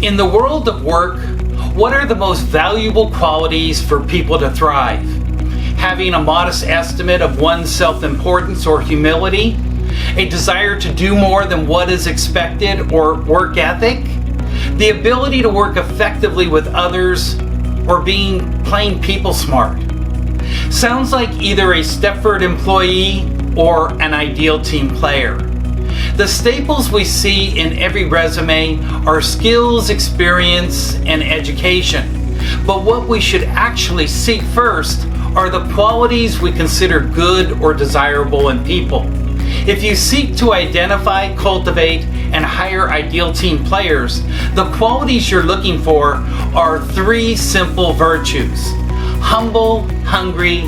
In the world of work, what are the most valuable qualities for people to thrive? Having a modest estimate of one's self-importance or humility, a desire to do more than what is expected or work ethic, the ability to work effectively with others, or being plain people smart. Sounds like either a Stepford employee or an ideal team player. The staples we see in every resume are skills, experience, and education. But what we should actually seek first are the qualities we consider good or desirable in people. If you seek to identify, cultivate, and hire ideal team players, the qualities you're looking for are 3 simple virtues: humble, hungry,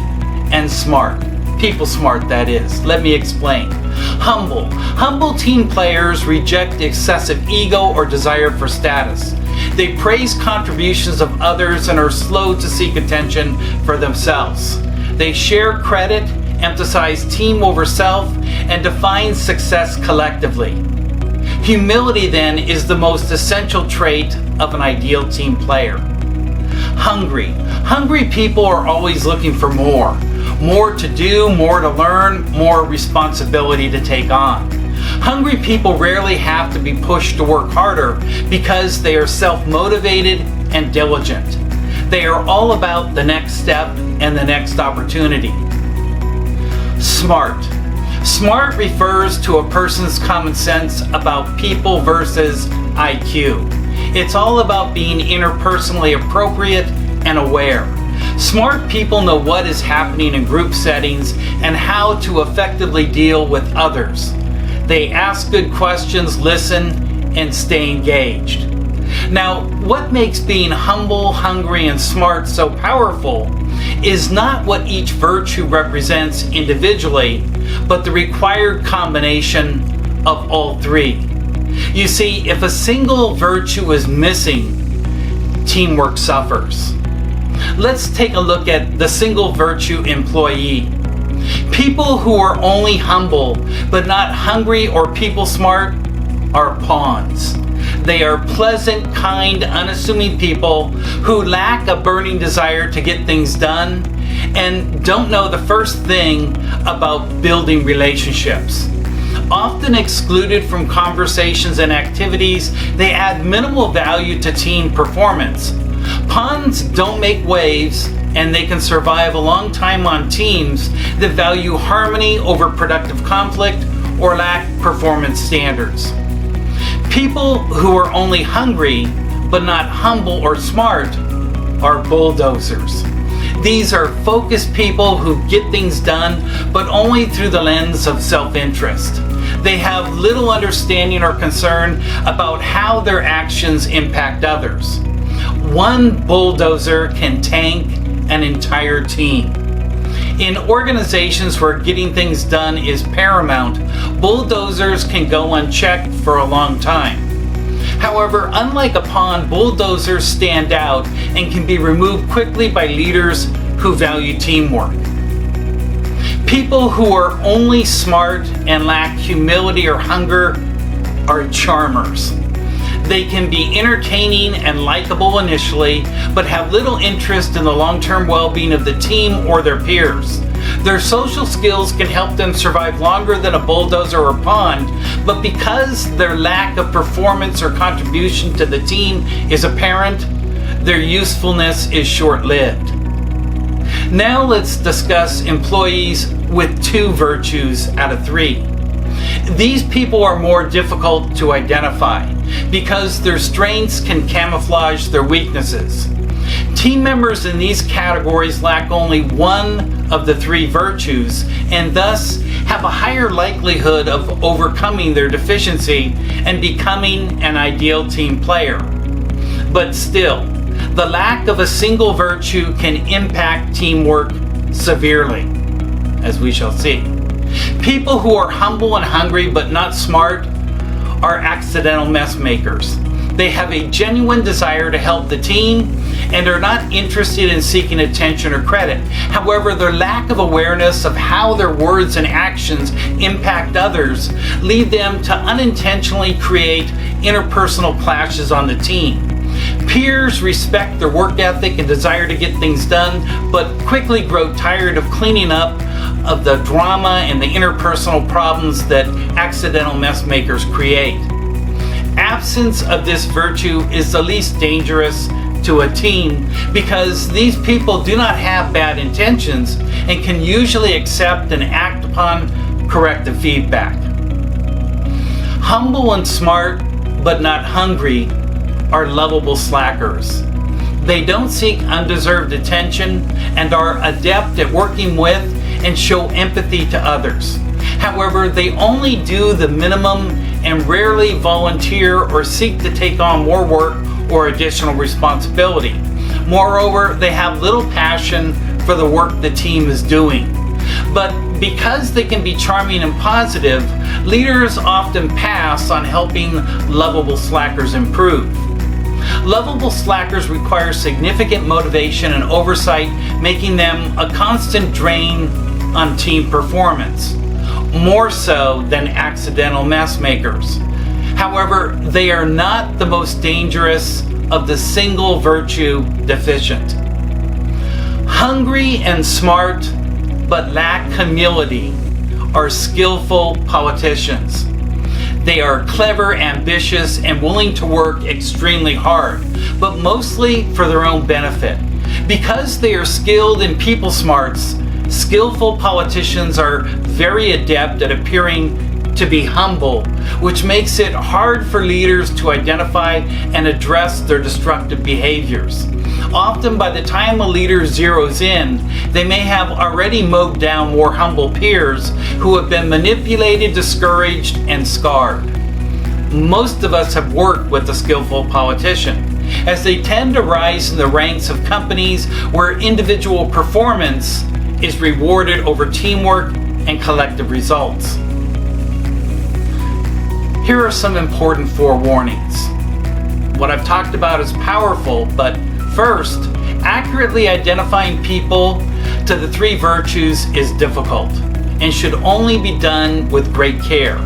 and smart. People smart, that is. Let me explain. Humble. Humble team players reject excessive ego or desire for status. They praise contributions of others and are slow to seek attention for themselves. They share credit, emphasize team over self, and define success collectively. Humility, then, is the most essential trait of an ideal team player. Hungry. Hungry people are always looking for more. More to do, more to learn, more responsibility to take on. Hungry people rarely have to be pushed to work harder because they are self-motivated and diligent. They are all about the next step and the next opportunity. Smart. Smart refers to a person's common sense about people versus IQ. It's all about being interpersonally appropriate and aware. Smart people know what is happening in group settings and how to effectively deal with others. They ask good questions, listen, and stay engaged. Now, what makes being humble, hungry, and smart so powerful is not what each virtue represents individually, but the required combination of all 3. You see, if a single virtue is missing, teamwork suffers. Let's take a look at the single virtue employee. People who are only humble but not hungry or people smart are pawns. They are pleasant, kind, unassuming people who lack a burning desire to get things done and don't know the first thing about building relationships. Often excluded from conversations and activities, they add minimal value to team performance. Pawns don't make waves, and they can survive a long time on teams that value harmony over productive conflict or lack performance standards. People who are only hungry but not humble or smart are bulldozers. These are focused people who get things done, but only through the lens of self-interest. They have little understanding or concern about how their actions impact others. One bulldozer can tank an entire team. In organizations where getting things done is paramount, bulldozers can go unchecked for a long time. However, unlike a pawn, bulldozers stand out and can be removed quickly by leaders who value teamwork. People who are only smart and lack humility or hunger are charmers. They can be entertaining and likable initially, but have little interest in the long-term well-being of the team or their peers. Their social skills can help them survive longer than a bulldozer or pawn, but because their lack of performance or contribution to the team is apparent, their usefulness is short-lived. Now let's discuss employees with 2 virtues out of 3. These people are more difficult to identify because their strengths can camouflage their weaknesses. Team members in these categories lack only one of the 3 virtues and thus have a higher likelihood of overcoming their deficiency and becoming an ideal team player. But still, the lack of a single virtue can impact teamwork severely, as we shall see. People who are humble and hungry but not smart are accidental mess makers. They have a genuine desire to help the team and are not interested in seeking attention or credit. However, their lack of awareness of how their words and actions impact others lead them to unintentionally create interpersonal clashes on the team. Peers respect their work ethic and desire to get things done, but quickly grow tired of cleaning up of the drama and the interpersonal problems that accidental mess makers create. Absence of this virtue is the least dangerous to a team because these people do not have bad intentions and can usually accept and act upon corrective feedback. Humble and smart, but not hungry, are lovable slackers. They don't seek undeserved attention and are adept at working with and show empathy to others. However, they only do the minimum and rarely volunteer or seek to take on more work or additional responsibility. Moreover, they have little passion for the work the team is doing. But because they can be charming and positive, leaders often pass on helping lovable slackers improve. Lovable slackers require significant motivation and oversight, making them a constant drain on team performance, more so than accidental mess makers. However, they are not the most dangerous of the single virtue deficient. Hungry and smart, but lack humility, are skillful politicians. They are clever, ambitious, and willing to work extremely hard, but mostly for their own benefit. Because they are skilled in people smarts, skillful politicians are very adept at appearing to be humble, which makes it hard for leaders to identify and address their destructive behaviors. Often by the time a leader zeroes in, they may have already mowed down more humble peers who have been manipulated, discouraged, and scarred. Most of us have worked with a skillful politician, as they tend to rise in the ranks of companies where individual performance is rewarded over teamwork and collective results. Here are some important forewarnings. What I've talked about is powerful, but first, accurately identifying people to the three virtues is difficult and should only be done with great care.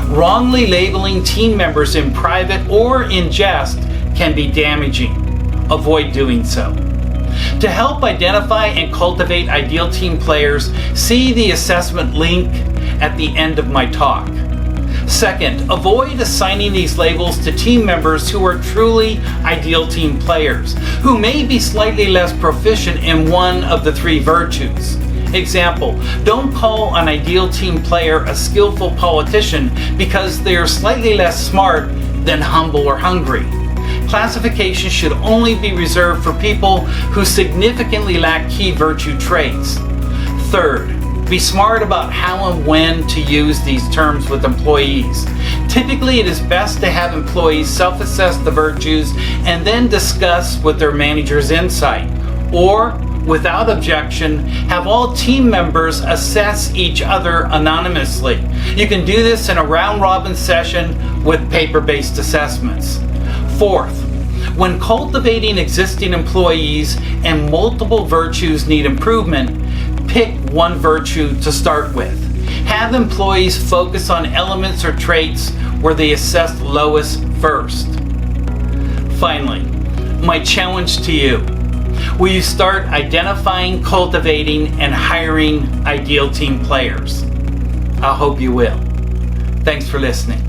Wrongly labeling team members in private or in jest can be damaging. Avoid doing so. To help identify and cultivate ideal team players, see the assessment link at the end of my talk. Second, avoid assigning these labels to team members who are truly ideal team players, who may be slightly less proficient in one of the three virtues. Example, don't call an ideal team player a skillful politician because they are slightly less smart than humble or hungry. Classification should only be reserved for people who significantly lack key virtue traits. Third, be smart about how and when to use these terms with employees. Typically, it is best to have employees self-assess the virtues and then discuss with their manager's insight. Or, without objection, have all team members assess each other anonymously. You can do this in a round-robin session with paper-based assessments. Fourth, when cultivating existing employees and multiple virtues need improvement, pick one virtue to start with. Have employees focus on elements or traits where they assess lowest first. Finally, my challenge to you: will you start identifying, cultivating, and hiring ideal team players? I hope you will. Thanks for listening.